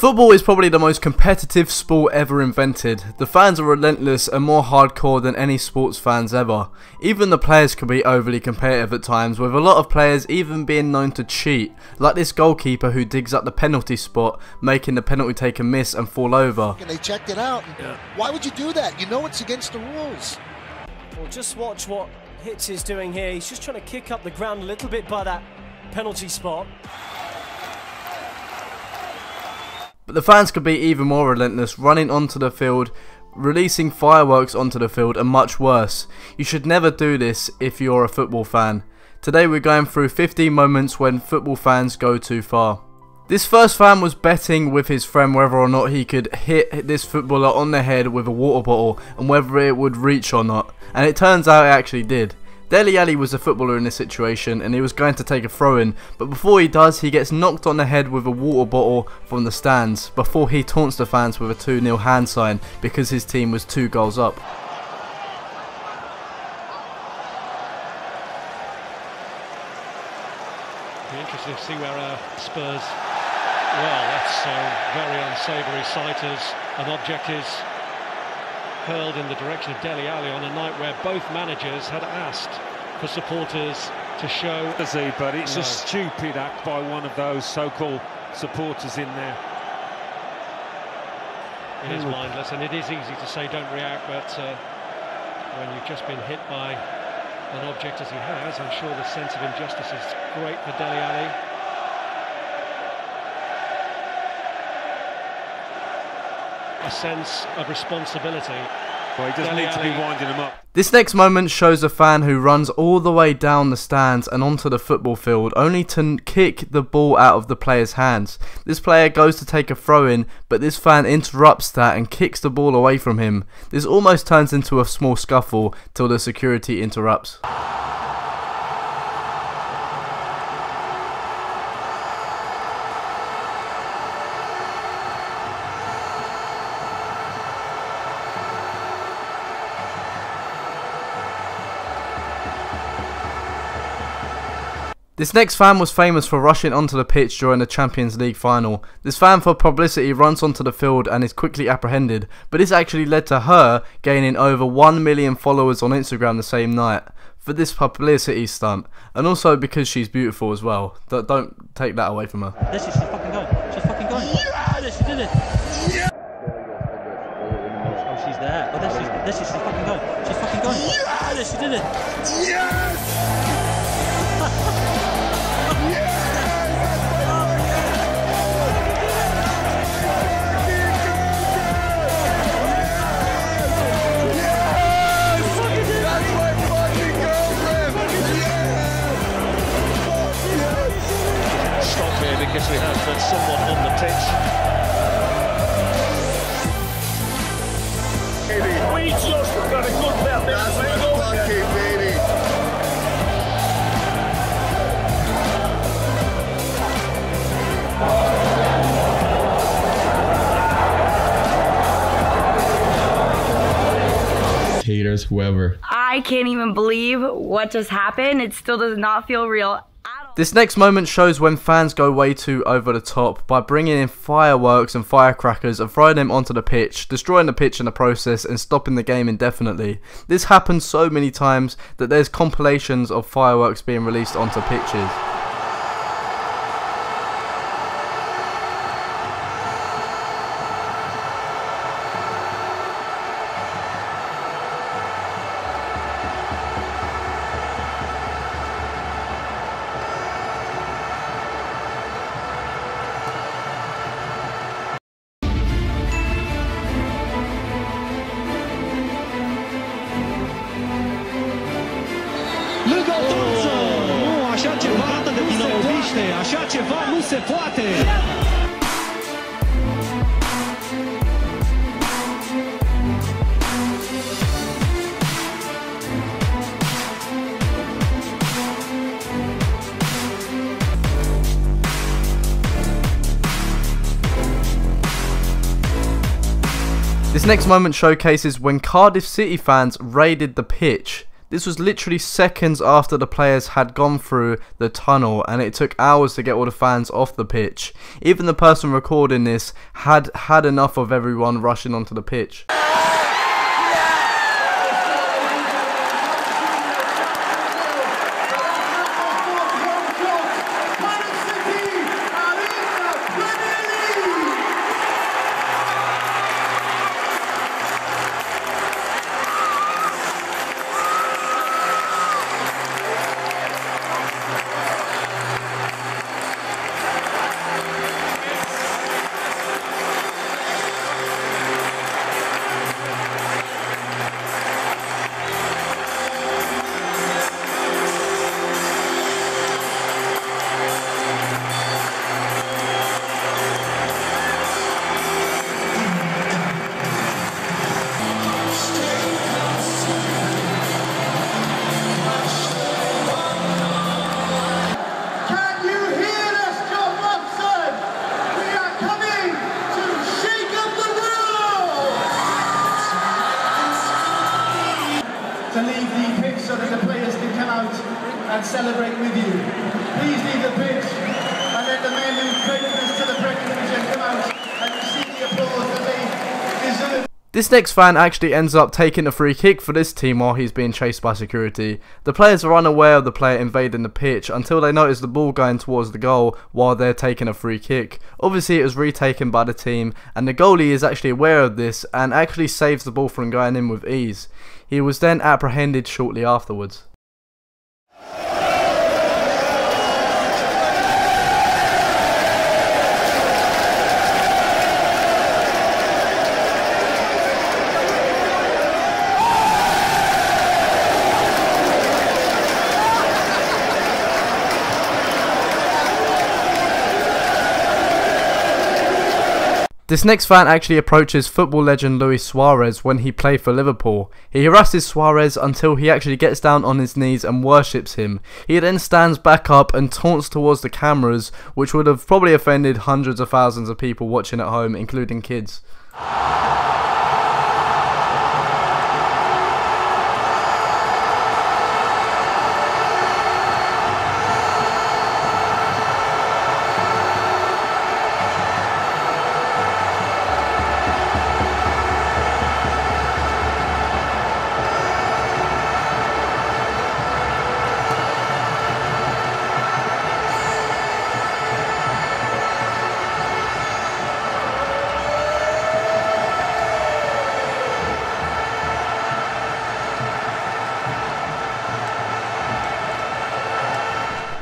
Football is probably the most competitive sport ever invented. The fans are relentless and more hardcore than any sports fans ever. Even the players can be overly competitive at times, with a lot of players even being known to cheat, like this goalkeeper who digs up the penalty spot, making the penalty taker miss and fall over. And they checked it out. Why would you do that? You know it's against the rules. Well, just watch what Hitz is doing here. He's just trying to kick up the ground a little bit by that penalty spot. But the fans could be even more relentless, running onto the field, releasing fireworks onto the field, and much worse. You should never do this if you're a football fan. Today we're going through 15 moments when football fans go too far. This first fan was betting with his friend whether or not he could hit this footballer on the head with a water bottle and whether it would reach or not. And it turns out it actually did. Dele Alli was a footballer in this situation and he was going to take a throw-in, but before he does, he gets knocked on the head with a water bottle from the stands before he taunts the fans with a 2-0 hand sign because his team was 2 goals up. Be interesting to see where Spurs, well, that's a very unsavoury sight as an object is hurled in the direction of Dele Alli on a night where both managers had asked for supporters to show. But it's a stupid act by one of those so-called supporters in there. It is mindless, and it is easy to say don't react, but when you've just been hit by an object as he has, I'm sure the sense of injustice is great for Dele Alli. A sense of responsibility. Well, he doesn't need to be winding him up. This next moment shows a fan who runs all the way down the stands and onto the football field only to kick the ball out of the player's hands. This player goes to take a throw-in, but this fan interrupts that and kicks the ball away from him. This almost turns into a small scuffle till the security interrupts. This next fan was famous for rushing onto the pitch during the Champions League final. This fan for publicity runs onto the field and is quickly apprehended, but this actually led to her gaining over 1 million followers on Instagram the same night for this publicity stunt, and also because she's beautiful as well. Don't take that away from her. This is, she's fucking going. She's fucking going. Yeah, she did it. Yeah. Oh, she's there. Oh, this is, she's fucking going. She's fucking going. Yeah, she did it. Yes. Because we have got someone on the pitch. We just got a good belt. That's baby. Haters, whoever. I can't even believe what just happened. It still does not feel real. This next moment shows when fans go way too over the top by bringing in fireworks and firecrackers and throwing them onto the pitch, destroying the pitch in the process and stopping the game indefinitely. This happens so many times that there's compilations of fireworks being released onto pitches. Lângă o față! Nu, așa ceva de vinăuviște, așa ceva nu se poate! This next moment showcases when Cardiff City fans raided the pitch. This was literally seconds after the players had gone through the tunnel, and it took hours to get all the fans off the pitch. Even the person recording this had had enough of everyone rushing onto the pitch. To leave the pitch so that the players can come out and celebrate with you. Please leave the pitch and let the men who created this to the Premier Division come out and receive the applause that they deserve. This next fan actually ends up taking a free kick for this team while he's being chased by security. The players are unaware of the player invading the pitch until they notice the ball going towards the goal while they're taking a free kick. Obviously it was retaken by the team, and the goalie is actually aware of this and actually saves the ball from going in with ease. He was then apprehended shortly afterwards. This next fan actually approaches football legend Luis Suarez when he played for Liverpool. He harasses Suarez until he actually gets down on his knees and worships him. He then stands back up and taunts towards the cameras, which would have probably offended hundreds of thousands of people watching at home, including kids.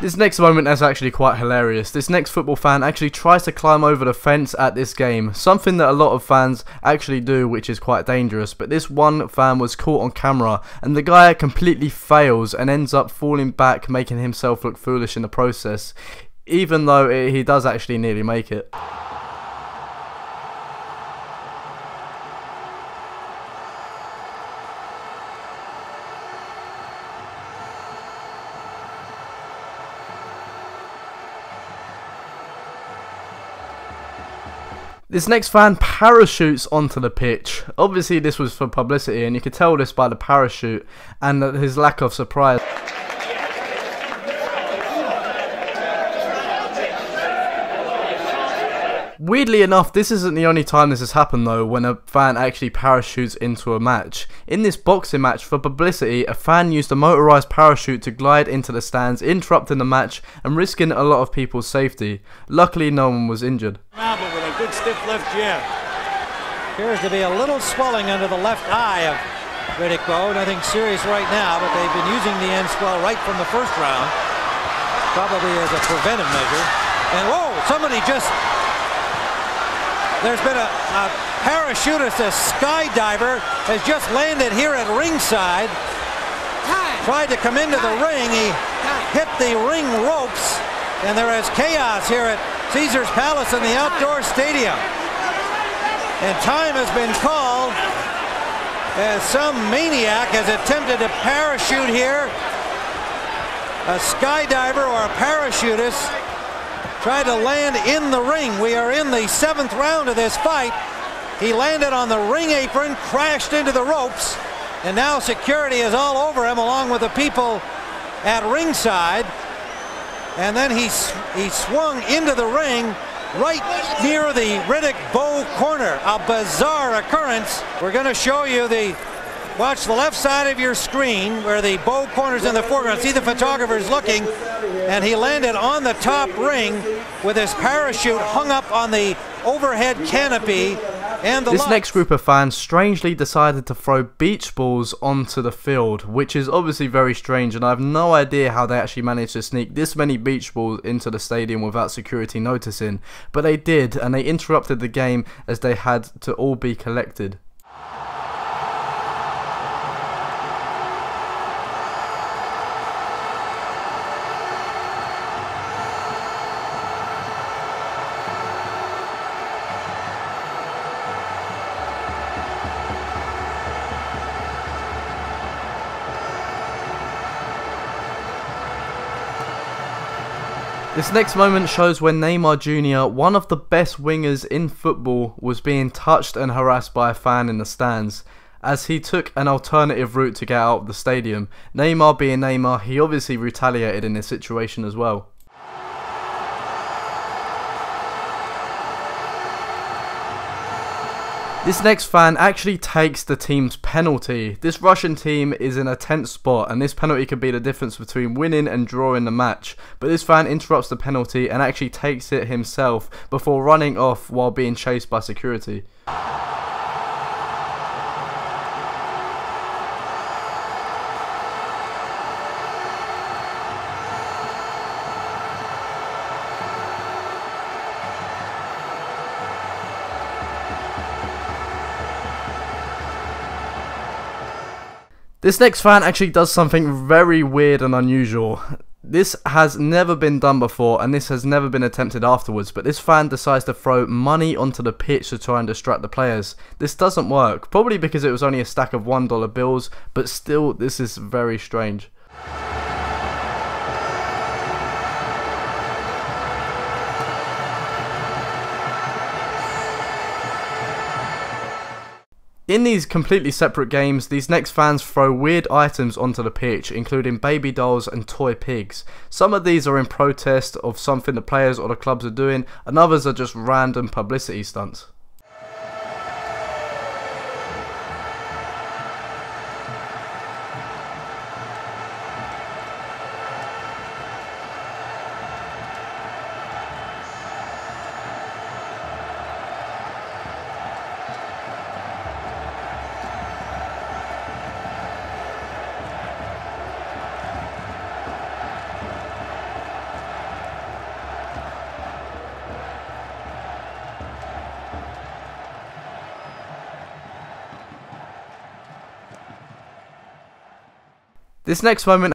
This next moment is actually quite hilarious. This next football fan actually tries to climb over the fence at this game, something that a lot of fans actually do, which is quite dangerous, but this one fan was caught on camera and the guy completely fails and ends up falling back, making himself look foolish in the process, even though he does actually nearly make it. This next fan parachutes onto the pitch. Obviously this was for publicity, and you could tell this by the parachute and his lack of surprise. Weirdly enough, this isn't the only time this has happened though, when a fan actually parachutes into a match. In this boxing match, for publicity, a fan used a motorised parachute to glide into the stands, interrupting the match and risking a lot of people's safety. Luckily, no one was injured. With a good stiff left jab. Appears to be a little swelling under the left eye of Riddick-Bowe. Nothing serious right now, but they've been using the end swell right from the first round, probably as a preventive measure. And whoa, somebody just... There's been a parachutist, a skydiver, has just landed here at ringside. Tried to come into the ring. He hit the ring ropes, and there is chaos here at Caesars Palace in the outdoor stadium. And time has been called as some maniac has attempted to parachute here. A skydiver or a parachutist tried to land in the ring. We are in the 7th round of this fight. He landed on the ring apron, crashed into the ropes, And now security is all over him along with the people at ringside. And then he swung into the ring right near the Riddick Bow corner. A bizarre occurrence. We're going to show you watch the left side of your screen where the Bow corner's in the foreground. See the photographer's looking, and he landed on the top ring with his parachute hung up on the overhead canopy. And this next group of fans strangely decided to throw beach balls onto the field, which is obviously very strange, and I have no idea how they actually managed to sneak this many beach balls into the stadium without security noticing, but they did, and they interrupted the game as they had to all be collected. This next moment shows when Neymar Jr., one of the best wingers in football, was being touched and harassed by a fan in the stands. As he took an alternative route to get out of the stadium, Neymar being Neymar, he obviously retaliated in this situation as well. This next fan actually takes the team's penalty. This Russian team is in a tense spot, and this penalty could be the difference between winning and drawing the match. But this fan interrupts the penalty and actually takes it himself before running off while being chased by security. This next fan actually does something very weird and unusual. This has never been done before, and this has never been attempted afterwards, but this fan decides to throw money onto the pitch to try and distract the players. This doesn't work, probably because it was only a stack of $1 bills, but still, this is very strange. In these completely separate games, these next fans throw weird items onto the pitch, including baby dolls and toy pigs. Some of these are in protest of something the players or the clubs are doing, and others are just random publicity stunts. This next moment